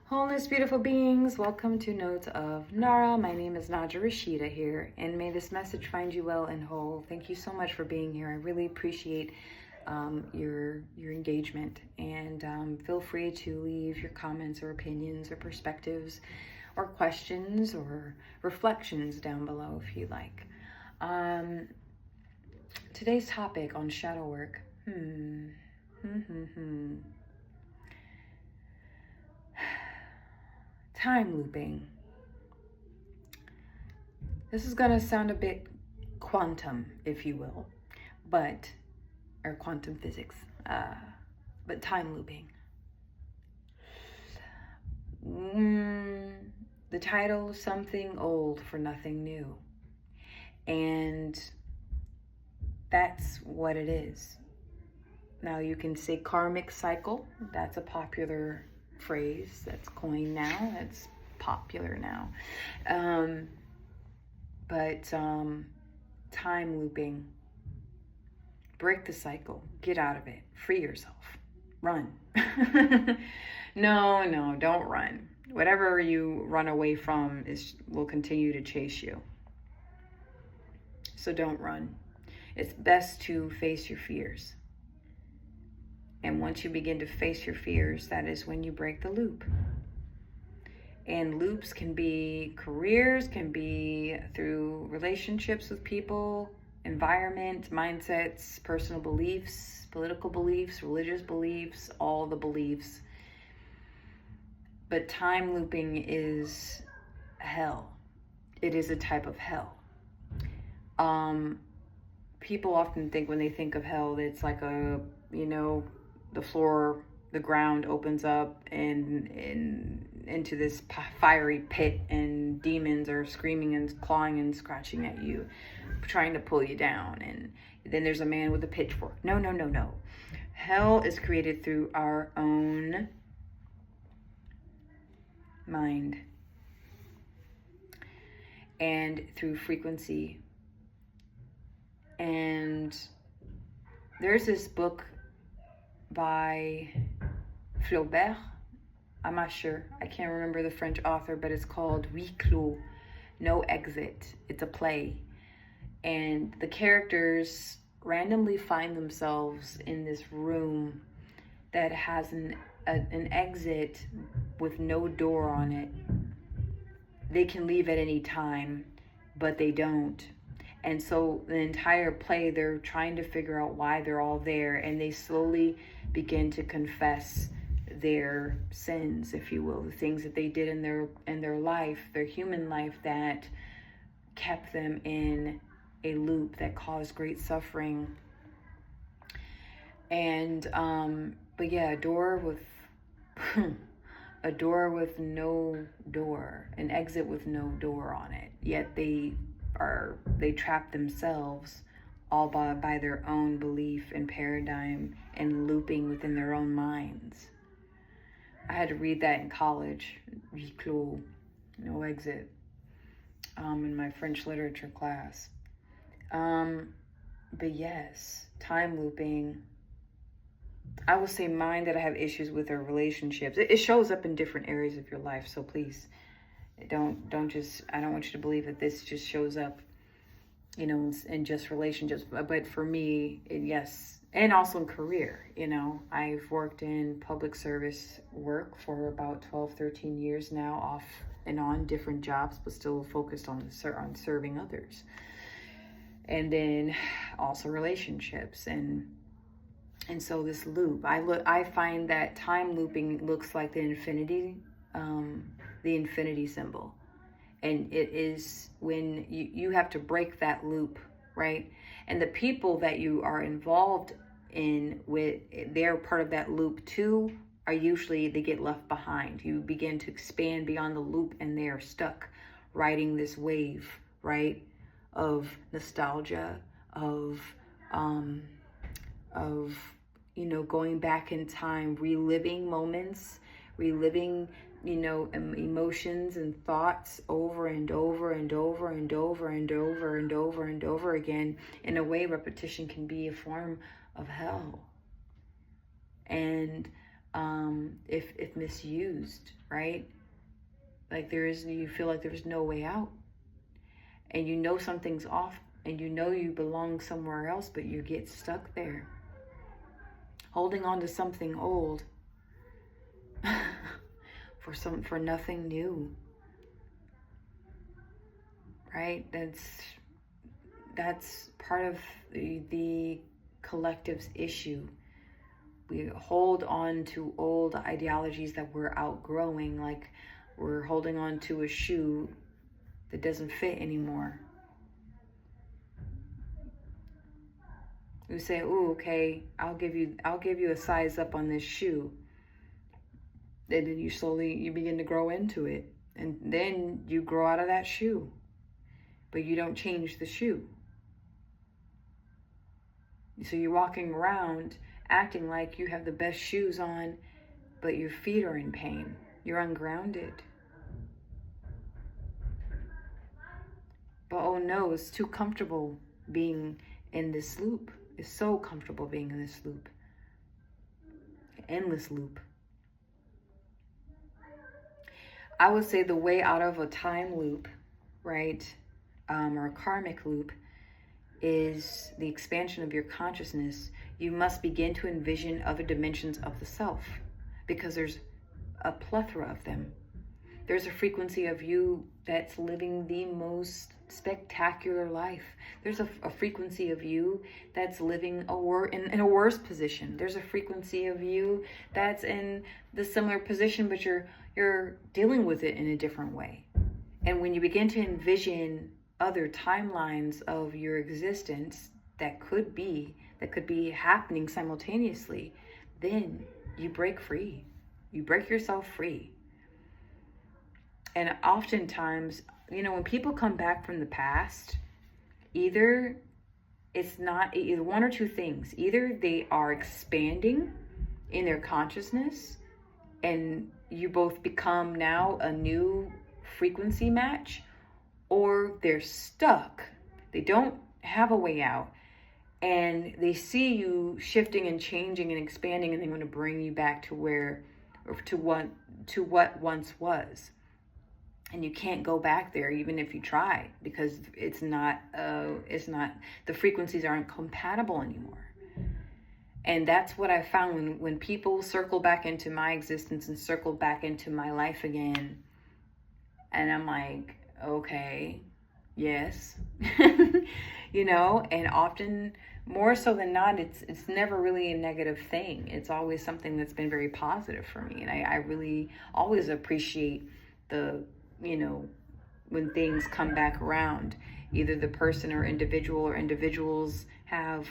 Wholeness, beautiful beings, welcome to Notes of Nara. My name is Naja Rashida here, and may this message find you well and whole. Thank you so much for being here. I really appreciate your engagement, and feel free to leave your comments or opinions or perspectives or questions or reflections down below if you like. Today's topic on shadow work. Time looping. This is going to sound a bit quantum, if you will, or quantum physics, but time looping. The title, Something Old for Nothing New. And that's what it is. Now you can say karmic cycle. That's a popular phrase that's coined now. That's popular now. But time looping. Break the cycle. Get out of it. Free yourself. Run. No, don't run. Whatever you run away from will continue to chase you. So don't run. It's best to face your fears. And once you begin to face your fears, that is when you break the loop. And loops can be careers, can be through relationships with people, environment, mindsets, personal beliefs, political beliefs, religious beliefs, all the beliefs. But time looping is hell. It is a type of hell. People often think when they think of hell that it's like the floor, the ground opens up and into this fiery pit, and demons are screaming and clawing and scratching at you, trying to pull you down. And then there's a man with a pitchfork. No. Hell is created through our own mind and through frequency. And there's this book by Flaubert. I'm not sure. I can't remember the French author, but it's called Huis Clos, No Exit. It's a play. And the characters randomly find themselves in this room that has an exit with no door on it. They can leave at any time, but they don't. And so the entire play, they're trying to figure out why they're all there, and they slowly begin to confess their sins, if you will, the things that they did in their life, their human life, that kept them in a loop that caused great suffering. And but yeah, a door with no door, an exit with no door on it. Yet they trap themselves all by their own belief and paradigm and looping within their own minds. I had to read that in college, Huis Clos, No Exit, in my French literature class. But yes, time looping. I will say mine that I have issues with are relationships. It shows up in different areas of your life, so please I don't want you to believe that this just shows up, in just relationships. But for me, yes, and also in career. I've worked in public service work for about 12, 13 years now, off and on different jobs, but still focused on serving others. And then also relationships, and so this loop. I find that time looping looks like the infinity symbol. And it is when you have to break that loop, right? And the people that you are involved in with, they're part of that loop too, are usually, they get left behind. You begin to expand beyond the loop, and they are stuck riding this wave, right? Of nostalgia, of going back in time, reliving moments, reliving emotions and thoughts over and over and over and over and over and over and over again. In a way, repetition can be a form of hell. And if misused, right? Like you feel like there's no way out, and you know something's off, and you know you belong somewhere else, but you get stuck there, holding on to something old for nothing new, right? That's part of the collective's issue. We hold on to old ideologies that we're outgrowing, like we're holding on to a shoe that doesn't fit anymore. We say, "Ooh, okay, I'll give you a size up on this shoe." And then you begin to grow into it, and then you grow out of that shoe, but you don't change the shoe. So you're walking around acting like you have the best shoes on, but your feet are in pain. You're ungrounded. But oh no, it's too comfortable being in this loop. It's so comfortable being in this loop. Endless loop. I would say the way out of a time loop, right, or a karmic loop, is the expansion of your consciousness. You must begin to envision other dimensions of the self, because there's a plethora of them. There's a frequency of you that's living the most spectacular life. There's a frequency of you that's living in a worse position. There's a frequency of you that's in the similar position, but you're dealing with it in a different way. And when you begin to envision other timelines of your existence that could be happening simultaneously, then you break free. You break yourself free. And oftentimes, when people come back from the past, either one or two things. Either they are expanding in their consciousness and you both become now a new frequency match, or they're stuck. They don't have a way out, and they see you shifting and changing and expanding, and they want to bring you back to what once was. And you can't go back there even if you try, because it's not the frequencies aren't compatible anymore. And that's what I found when people circle back into my existence and circle back into my life again. And I'm like, okay, yes. And often, more so than not, it's never really a negative thing. It's always something that's been very positive for me. And I really always appreciate when things come back around, either the person or individuals have,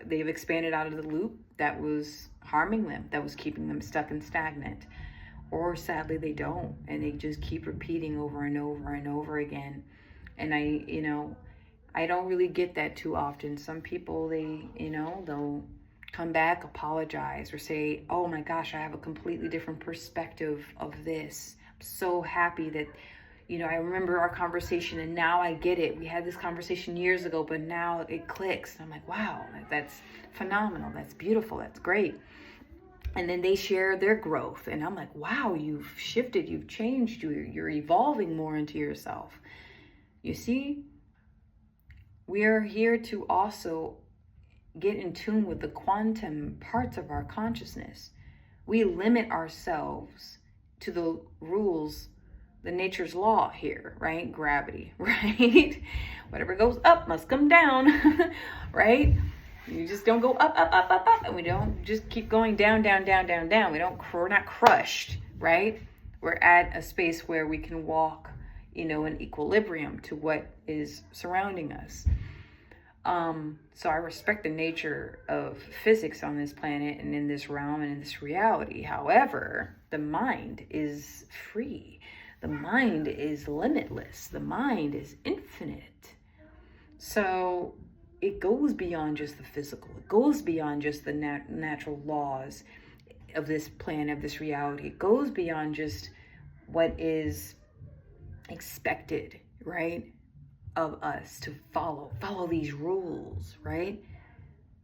they've expanded out of the loop that was harming them, that was keeping them stuck and stagnant. Or sadly they don't, and they just keep repeating over and over and over again. And I don't really get that too often. Some people, they'll come back, apologize, or say, oh my gosh, I have a completely different perspective of this. I'm so happy that, I remember our conversation and now I get it. We had this conversation years ago, but now it clicks. And I'm like, wow, that's phenomenal. That's beautiful. That's great. And then they share their growth. And I'm like, wow, you've shifted, you've changed, you're evolving more into yourself. You see, we are here to also get in tune with the quantum parts of our consciousness. We limit ourselves to the rules, the nature's law here, right? Gravity, right? Whatever goes up must come down, right? You just don't go up, and we don't just keep going down. We're not crushed, right? We're at a space where we can walk, in equilibrium to what is surrounding us. So I respect the nature of physics on this planet and in this realm and in this reality. However, the mind is free. The mind is limitless. The mind is infinite. So it goes beyond just the physical. It goes beyond just the natural laws of this planet, of this reality. It goes beyond just what is expected, right, of us to follow these rules, right?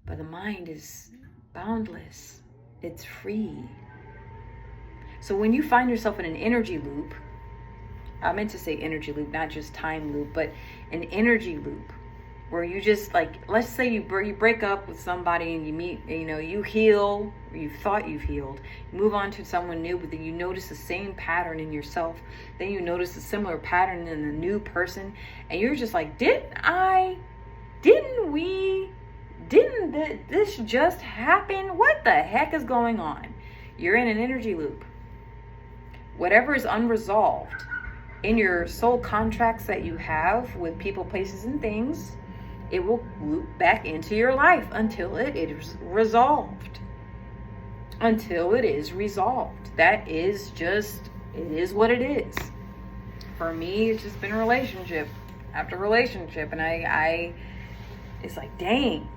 But the mind is boundless. It's free. So when you find yourself in an energy loop, I meant to say energy loop, not just time loop, but an energy loop where you just, like, let's say you break up with somebody and you meet, you heal, or you thought you've healed, you move on to someone new, but then you notice the same pattern in yourself, then you notice a similar pattern in the new person, and you're just like, didn't this just happen? What the heck is going on? You're in an energy loop. Whatever is unresolved in your soul contracts that you have with people, places, and things, it will loop back into your life until it is resolved. Until it is resolved. That is just, it is what it is. For me, it's just been relationship after relationship. And I it's like, dang.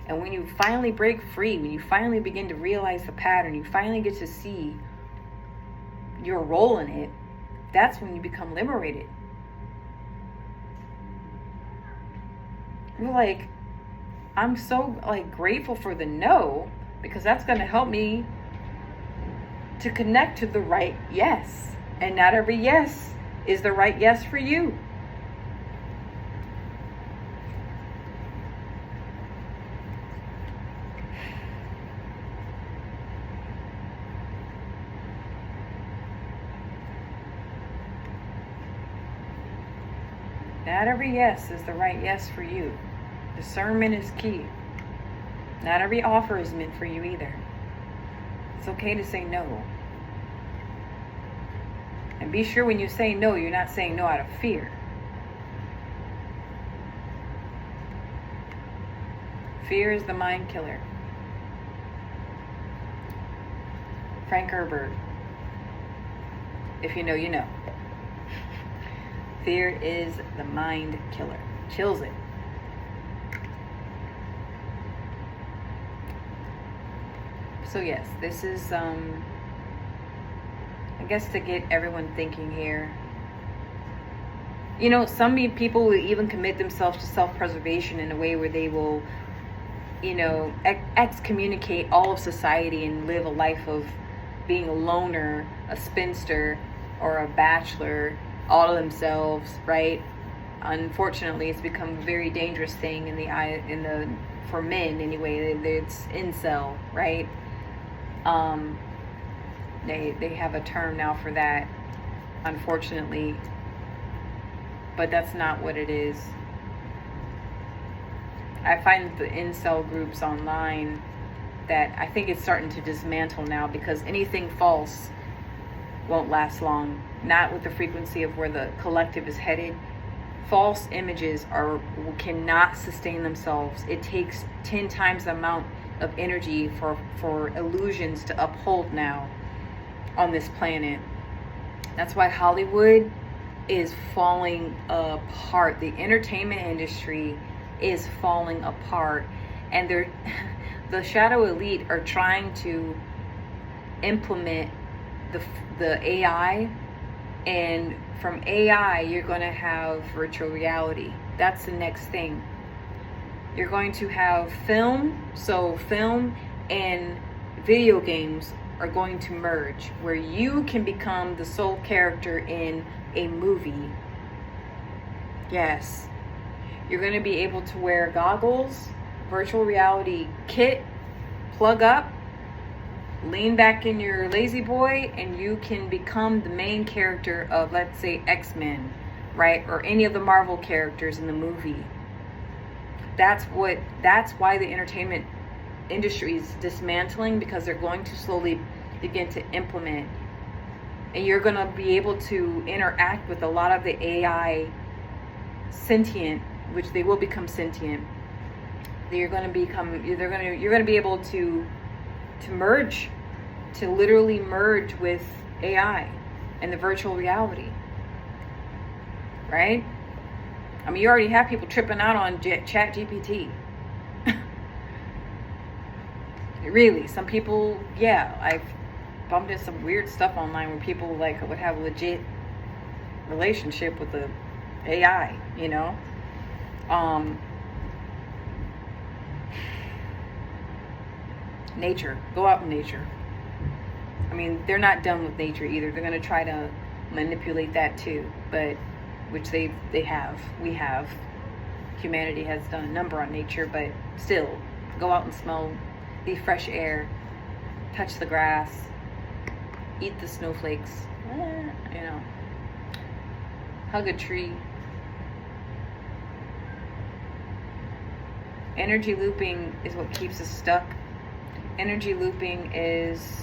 And when you finally break free, when you finally begin to realize the pattern, you finally get to see your role in it, that's when you become liberated. You're like, I'm so grateful for the no, because that's going to help me to connect to the right yes. And not every yes is the right yes for you. Not every yes is the right yes for you. Discernment is key. Not every offer is meant for you either. It's okay to say no. And be sure when you say no, you're not saying no out of fear. Fear is the mind killer. Frank Herbert. If you know, you know. Fear is the mind killer. Kills it. So yes, this is, I guess, to get everyone thinking here. Some people will even commit themselves to self-preservation in a way where they will, excommunicate all of society and live a life of being a loner, a spinster, or a bachelor, all to themselves, right? Unfortunately, it's become a very dangerous thing for men anyway. It's incel, right? They have a term now for that, unfortunately, but that's not what it is. I find the incel groups online that I think it's starting to dismantle now, because anything false won't last long. Not with the frequency of where the collective is headed. False images cannot sustain themselves. It takes 10 times the amount of energy for illusions to uphold now on this planet. That's why Hollywood is falling apart. The entertainment industry is falling apart, and the shadow elite are trying to implement the AI, and from AI you're going to have virtual reality. That's the next thing. You're going to have film. So film and video games are going to merge, where you can become the sole character in a movie. Yes. You're going to be able to wear goggles, virtual reality kit, plug up, lean back in your lazy boy, and you can become the main character of, let's say, X-Men, right? Or any of the Marvel characters in the movie. That's why the entertainment industry is dismantling, because they're going to slowly begin to implement, and you're going to be able to interact with a lot of the AI sentient, which they will become sentient. You're going to be able to merge, to literally merge with AI and the virtual reality, right? I mean, you already have people tripping out on Chat GPT. Really, some people, yeah, I've bumped into some weird stuff online where people would have a legit relationship with the AI, Nature. Go out in nature. I mean, they're not done with nature either. They're going to try to manipulate that too, but which they have. We have. Humanity has done a number on nature, but still, go out and smell the fresh air, touch the grass, eat the snowflakes, you know, hug a tree. Energy looping is what keeps us stuck. Energy looping is,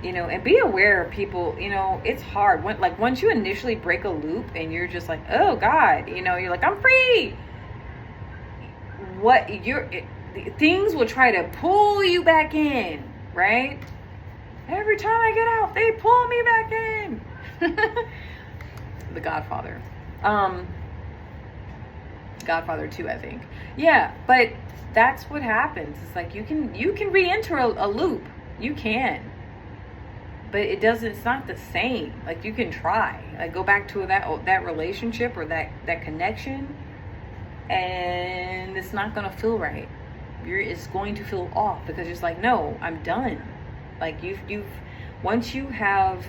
you know, and be aware of people, you know, it's hard. Once you initially break a loop and you're just like, oh God, you know, you're like, I'm free. Things will try to pull you back in, right? Every time I get out, they pull me back in. The Godfather. Godfather 2, I think. Yeah, but that's what happens. It's like you can re-enter a loop. You can. But it's not the same. Like, you can try. Like, go back to that relationship or that connection, and it's not gonna feel right. It's going to feel off because it's like, no, I'm done. Like, you've once you have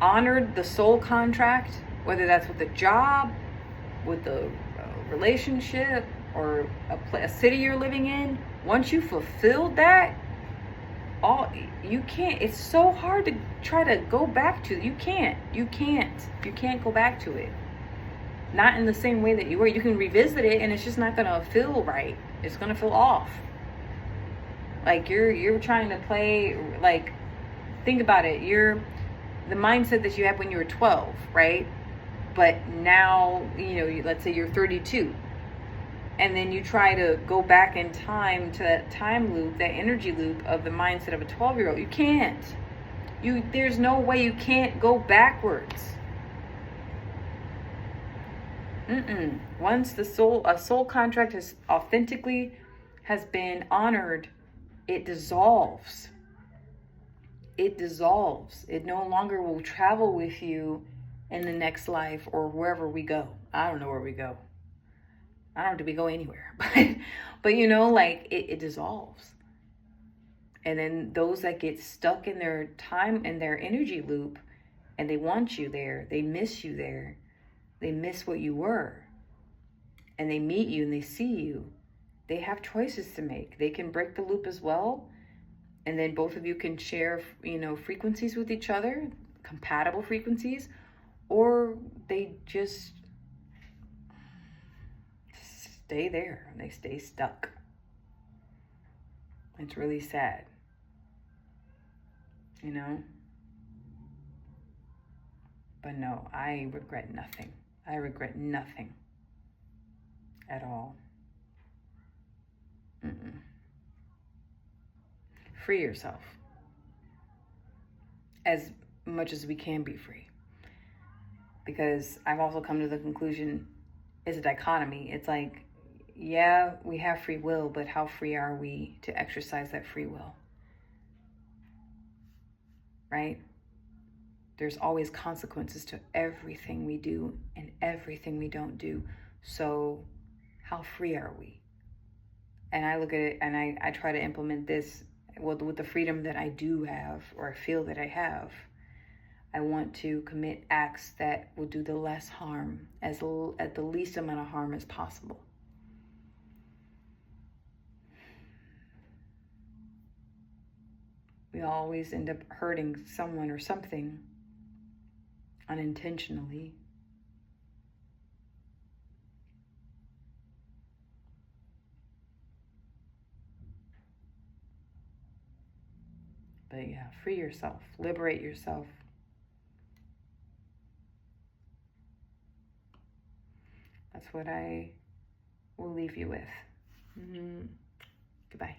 honored the soul contract, whether that's with a job, with a relationship, or a city you're living in, once you fulfilled that, you can't. It's so hard to try to go back to. You can't go back to it. Not in the same way that you were. You can revisit it, and it's just not gonna feel right. It's gonna feel off. Like you're trying to play. Like, think about it. The mindset that you had when you were 12, right? But now, you know, let's say you're 32. And then you try to go back in time to that time loop, that energy loop of the mindset of a 12-year-old. You can't. There's no way. You can't go backwards. Once a soul contract has been honored, it dissolves. It dissolves. It no longer will travel with you in the next life or wherever we go. I don't know where we go. I don't know, do we go anywhere? But you know, like, it dissolves. And then those that get stuck in their time and their energy loop, and they want you there, they miss you there, they miss what you were, and they meet you and they see you, they have choices to make. They can break the loop as well, and then both of you can share, you know, frequencies with each other, compatible frequencies, or they just stay there. They stay stuck. It's really sad, you know? But no, I regret nothing. I regret nothing at all. Free yourself as much as we can be free. Because I've also come to the conclusion, it's a dichotomy. It's like, yeah, we have free will, but how free are we to exercise that free will? Right? There's always consequences to everything we do and everything we don't do. So how free are we? And I look at it and I try to implement this with the freedom that I do have, or I feel that I have. I want to commit acts that will do the less harm, at the least amount of harm as possible. We always end up hurting someone or something unintentionally. But yeah, free yourself, liberate yourself. That's what I will leave you with. Goodbye.